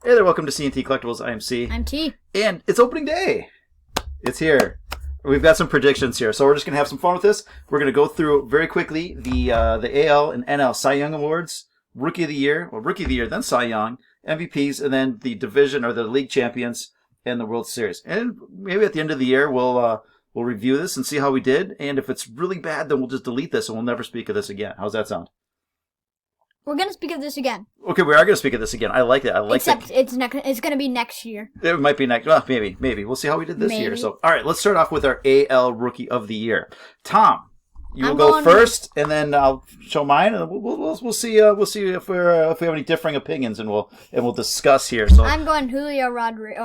Hey there, welcome to CNT Collectibles. I'm C. I'm T. And it's opening day. It's here. We've got some predictions here, so we're just going to have some fun with this. We're going to go through very quickly the AL and NL Cy Young Awards, Rookie of the Year, then Cy Young, MVPs, and then the division or the league champions and the World Series. And maybe at the end of the year, we'll review this and see how we did. And if it's really bad, then we'll just delete this and we'll never speak of this again. How's that sound? We're going to speak of this again. Okay, we are going to speak of this again. I like that. Except it's going to be next year. It might be next. Well, maybe. We'll see how we did this year. So, all right, let's start off with our AL Rookie of the Year. Tom, you will go first, and then I'll show mine, and we'll see if we have any differing opinions, and we'll discuss here. So I'm going Julio Rodriguez.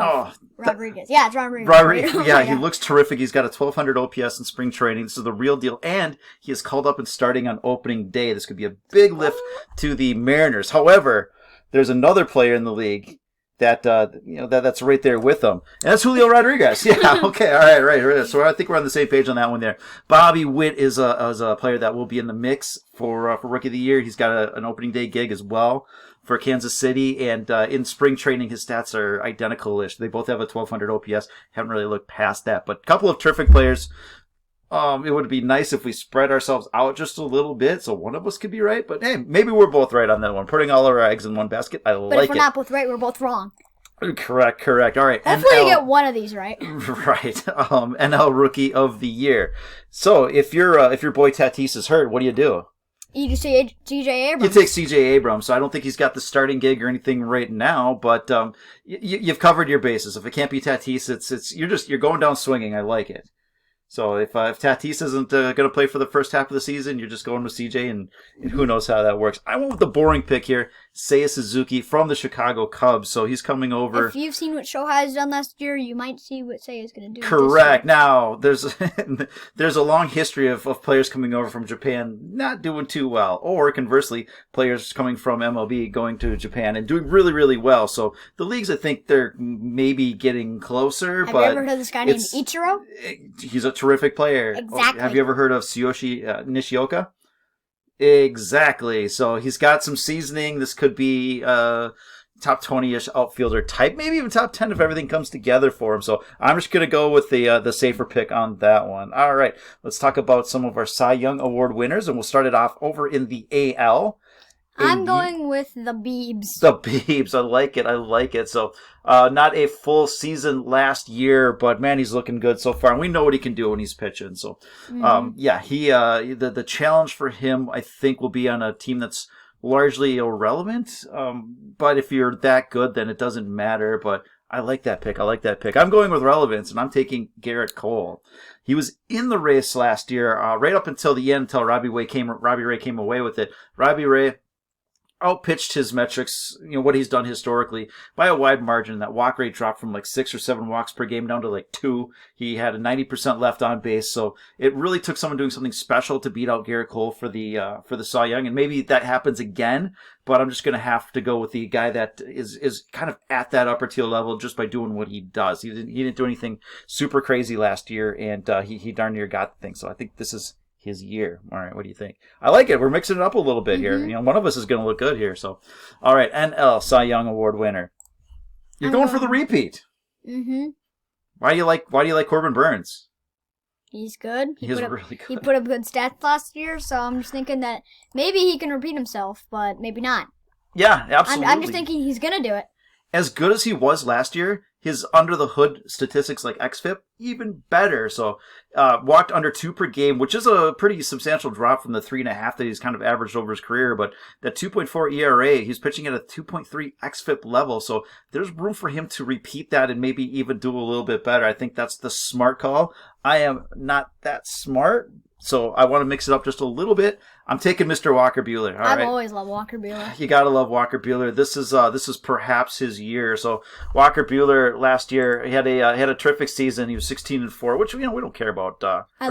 Yeah, it's Rodriguez. Yeah, he looks terrific. He's got a 1200 OPS in spring training. This is the real deal, and he is called up and starting on opening day. This could be a big lift to the Mariners. However, there's another player in the league that's right there with him. And that's Julio Rodriguez. Yeah, okay, all right. So I think we're on the same page on that one there. Bobby Witt is a player that will be in the mix for Rookie of the Year. He's got an opening day gig as well for Kansas City, and in spring training, his stats are identical-ish. They both have a 1200 OPS. Haven't really looked past that, but a couple of terrific players. It would be nice if we spread ourselves out just a little bit, so one of us could be right. But hey, maybe we're both right on that one. Putting all our eggs in one basket, I like it. But if we're not both right, we're both wrong. Correct. All right. Hopefully you get one of these right. Right. NL Rookie of the Year. So if your boy Tatis is hurt, what do? You just say CJ Abrams. You take CJ Abrams. So I don't think he's got the starting gig or anything right now, but you've covered your bases. If it can't be Tatis, you're going down swinging. I like it. So if Tatis isn't going to play for the first half of the season, you're just going with CJ, and who knows how that works. I went with the boring pick here, Seiya Suzuki from the Chicago Cubs. So he's coming over. If you've seen what Shohei has done last year, you might see what Seiya's going to do. Correct. Now, there's a long history of players coming over from Japan not doing too well, or conversely, players coming from MLB going to Japan and doing really, really well. So the leagues, I think they're maybe getting closer. Have you ever heard of this guy named Ichiro? He's a terrific player. Exactly. Have you ever heard of Tsuyoshi Nishioka? Exactly. So he's got some seasoning. This could be top 20-ish outfielder type, maybe even top 10 if everything comes together for him. So I'm just going to go with the safer pick on that one. All right, let's talk about some of our Cy Young Award winners, and we'll start it off over in the AL. I'm going with the Biebs. The Biebs. I like it. So, not a full season last year, but man, he's looking good so far. And we know what he can do when he's pitching. So, the challenge for him, I think, will be on a team that's largely irrelevant. But if you're that good, then it doesn't matter. But I like that pick. I'm going with relevance, and I'm taking Garrett Cole. He was in the race last year, right up until the end, until Robbie Ray came away with it. Robbie Ray outpitched his metrics, what he's done historically by a wide margin. That walk rate dropped from like 6 or 7 walks per game down to like 2. He had a 90% left on base, so it really took someone doing something special to beat out Garrett Cole for the Cy Young, and maybe that happens again. But I'm just going to have to go with the guy that is kind of at that upper tier level just by doing what he does. He didn't do anything super crazy last year, and he darn near got the thing. So I think this is his year. All right, what do you think? I like it. We're mixing it up a little bit here. One of us is going to look good here. So, all right, NL Cy Young Award winner. You're going for the repeat. Mm-hmm. Why do you like Corbin Burns? He's He's good. really good. He put up good stats last year, so I'm just thinking that maybe he can repeat himself, but maybe not. Yeah, absolutely. I'm just thinking he's going to do it. As good as he was last year, his under-the-hood statistics like xFIP, even better. So, walked under 2 per game, which is a pretty substantial drop from the 3.5 that he's kind of averaged over his career. But that 2.4 ERA, he's pitching at a 2.3 xFIP level. So there's room for him to repeat that and maybe even do a little bit better. I think that's the smart call. I am not that smart, so I want to mix it up just a little bit. I'm taking Mr. Walker Buehler. I've always loved Walker Buehler. You gotta love Walker Buehler. This is perhaps his year. So Walker Buehler last year he had a terrific season. He was 16-4, which we don't care about. I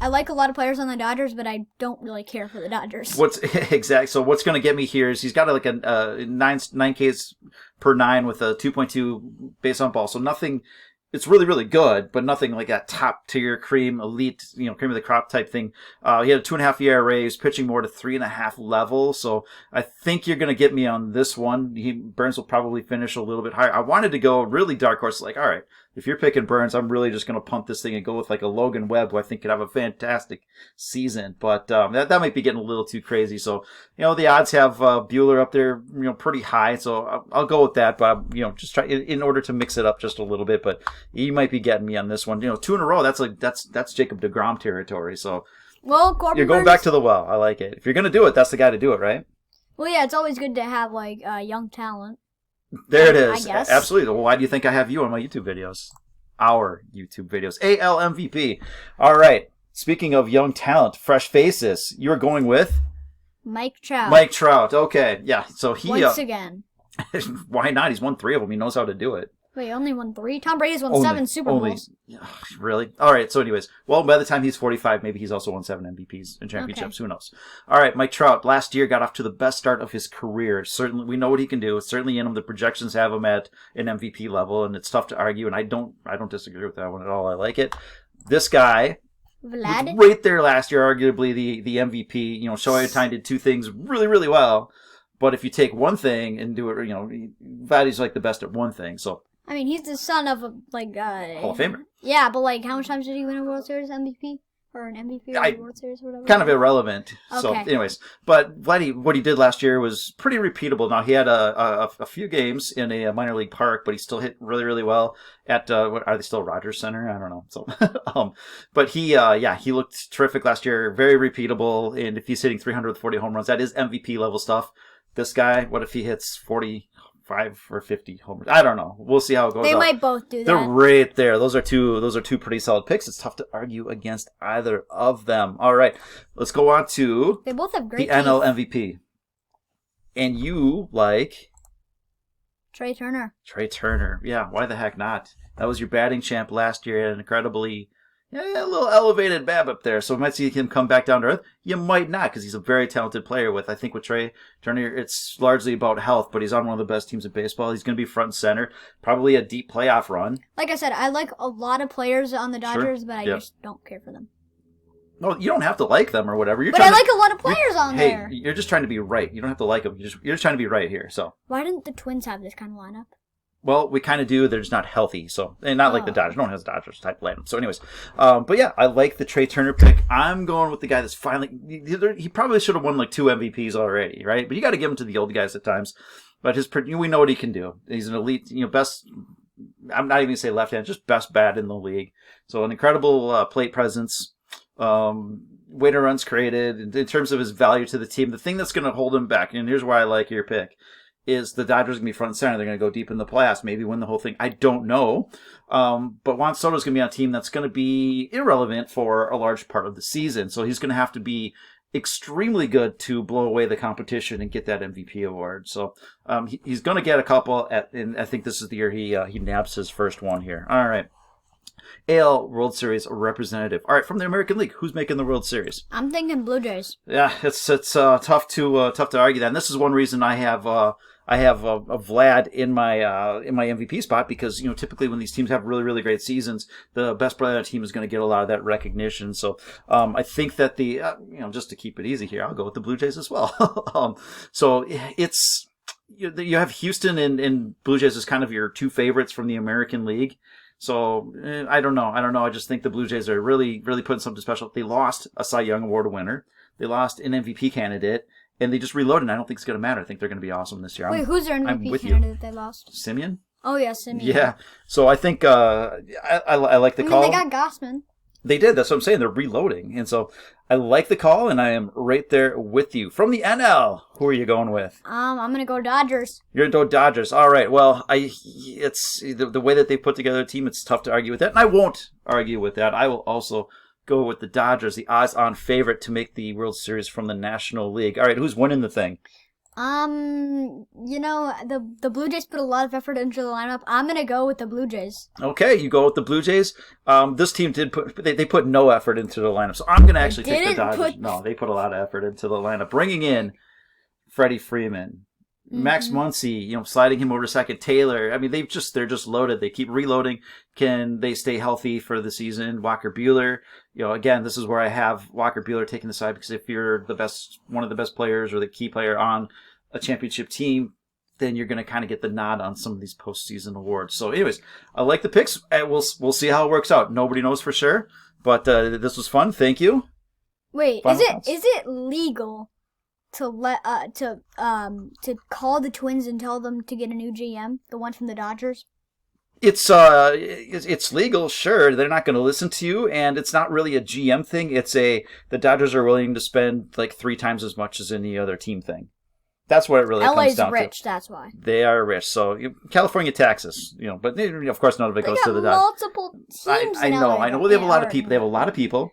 like a lot of players on the Dodgers, but I don't really care for the Dodgers. So what's going to get me here is he's got like a 9 Ks per 9 with a 2.2 base on ball. So nothing it's really, really good, but nothing like that top tier cream, elite, cream of the crop type thing. He had a 2.5 ERA. He was pitching more to 3.5 level. So I think you're going to get me on this one. Burns will probably finish a little bit higher. I wanted to go really dark horse, like, all right, if you're picking Burns, I'm really just going to punt this thing and go with like a Logan Webb, who I think could have a fantastic season. But that might be getting a little too crazy. So, the odds have Buehler up there, pretty high. So I'll go with that. But, just try in order to mix it up just a little bit. But you might be getting me on this one. 2 in a row, that's Jacob deGrom territory. So you're going back to the well. I like it. If you're going to do it, that's the guy to do it, right? Well, yeah, it's always good to have like young talent. There it is. I guess. Absolutely. Well, why do you think I have you on my YouTube videos? Our YouTube videos. AL MVP. All right. Speaking of young talent, fresh faces, you're going with? Mike Trout. Mike Trout. Okay. Yeah. So he... Once again. Why not? He's won 3 of them. He knows how to do it. Wait, only won 3? Tom Brady's won 7 Super Bowls. Really? All right. So anyways, well, by the time he's 45, maybe he's also won 7 MVPs and championships. Okay. Who knows? All right. Mike Trout last year got off to the best start of his career. Certainly, we know what he can do. It's certainly in him. The projections have him at an MVP level, and it's tough to argue. And I don't disagree with that one at all. I like it. This guy... Vlad? Right there last year, arguably the MVP. Shohei Ohtani did 2 things really, really well. But if you take one thing and do it, Vladdy's like the best at one thing. So I mean, he's the son of a Hall of Famer. Yeah, but like, how much times did he win a World Series MVP? Or an MVP or a World Series or whatever? Kind of irrelevant. Okay. So, anyways. But Vladdy, what he did last year was pretty repeatable. Now, he had a few games in a minor league park, but he still hit really, really well at, what, are they still Rogers Center? I don't know. So, but he looked terrific last year. Very repeatable. And if he's hitting 340 home runs, that is MVP level stuff. This guy, what if he hits 45 or 50 homers? I don't know. We'll see how it goes. They might both do that. They're right there. Those are two pretty solid picks. It's tough to argue against either of them. All right, let's go on to they both have great the NL MVP. And you like Trey Turner. Trey Turner. Yeah, why the heck not? That was your batting champ last year, an incredibly a little elevated BAB up there. So we might see him come back down to earth. You might not, because he's a very talented player. I think with Trey Turner, it's largely about health, but he's on one of the best teams in baseball. He's going to be front and center. Probably a deep playoff run. Like I said, I like a lot of players on the Dodgers, but I just don't care for them. No, you don't have to like them or whatever. But I like a lot of players on there. Hey, you're just trying to be right. You don't have to like them. You're just trying to be right here. So why didn't the Twins have this kind of lineup? Well, we kind of do. They're just not healthy, so and not like the Dodgers. No one has Dodgers type lineup. So, anyways, but yeah, I like the Trey Turner pick. I'm going with the guy that's finally. He probably should have won like 2 MVPs already, right? But you got to give him to the old guys at times. But we know what he can do. He's an elite, best. I'm not even gonna say left hand, just best bat in the league. So an incredible plate presence. Way to runs created in terms of his value to the team. The thing that's going to hold him back, and here's why I like your pick, is the Dodgers going to be front and center. They're going to go deep in the playoffs, maybe win the whole thing. I don't know. But Juan Soto's going to be on a team that's going to be irrelevant for a large part of the season. So he's going to have to be extremely good to blow away the competition and get that MVP award. So he's going to get a couple, and I think this is the year he nabs his first one here. All right. AL World Series representative. All right, from the American League, who's making the World Series? I'm thinking Blue Jays. Yeah, it's tough to argue that. And this is one reason I have a Vlad in my MVP spot, because typically when these teams have really, really great seasons, the best player on the team is going to get a lot of that recognition. So I think that the just to keep it easy here, I'll go with the Blue Jays as well. So it's you have Houston and Blue Jays as kind of your 2 favorites from the American League. So I don't know. I just think the Blue Jays are really, really putting something special. They lost a Cy Young Award winner. They lost an MVP candidate, and they just reloaded. I don't think it's going to matter. I think they're going to be awesome this year. Wait, who's their MVP candidate they lost? Simeon? Oh, yeah, Simeon. Yeah. So I think I like the call. They got Gausman. They did. That's what I'm saying. They're reloading. And so I like the call, and I am right there with you. From the NL, who are you going with? I'm going to go Dodgers. You're going to go Dodgers. All right. Well, it's the way that they put together a team, it's tough to argue with that. And I won't argue with that. I will also go with the Dodgers, the odds-on favorite to make the World Series from the National League. All right. Who's winning the thing? The Blue Jays put a lot of effort into the lineup. I'm going to go with the Blue Jays. Okay, you go with the Blue Jays. This team did they put no effort into the lineup, so I'm going to actually take the Dodgers. No, they put a lot of effort into the lineup, bringing in Freddie Freeman, Max Muncy, sliding him over to second. Taylor, I mean, they're just loaded. They keep reloading. Can they stay healthy for the season? Walker Buehler, again, this is where I have Walker Buehler taking the side, because if you're one of the best players or the key player on a championship team, then you're going to kind of get the nod on some of these postseason awards. So anyways, I like the picks. We'll see how it works out. Nobody knows for sure, but this was fun. Thank you. Wait, is it legal to call the Twins and tell them to get a new GM, the one from the Dodgers? It's legal, sure. They're not going to listen to you, and it's not really a GM thing. The Dodgers are willing to spend like 3 times as much as any other team thing. That's what it really comes down to. LA's rich, that's why. They are rich. So California taxes, but of course none of it goes to the Dodgers. Multiple teams. I know. Well, they have a lot of people. They have a lot of people.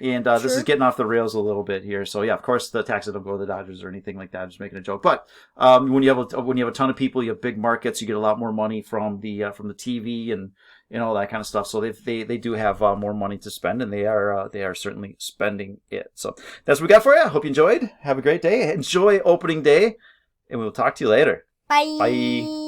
And this is getting off the rails a little bit here. So yeah, of course the taxes don't go to the Dodgers or anything like that. I'm just making a joke. But when you have a ton of people, you have big markets. You get a lot more money from the TV and all that kind of stuff. So they do have more money to spend, and they are certainly spending it. So that's what we got for you. I hope you enjoyed. Have a great day. Enjoy opening day, and we'll talk to you later. Bye. Bye.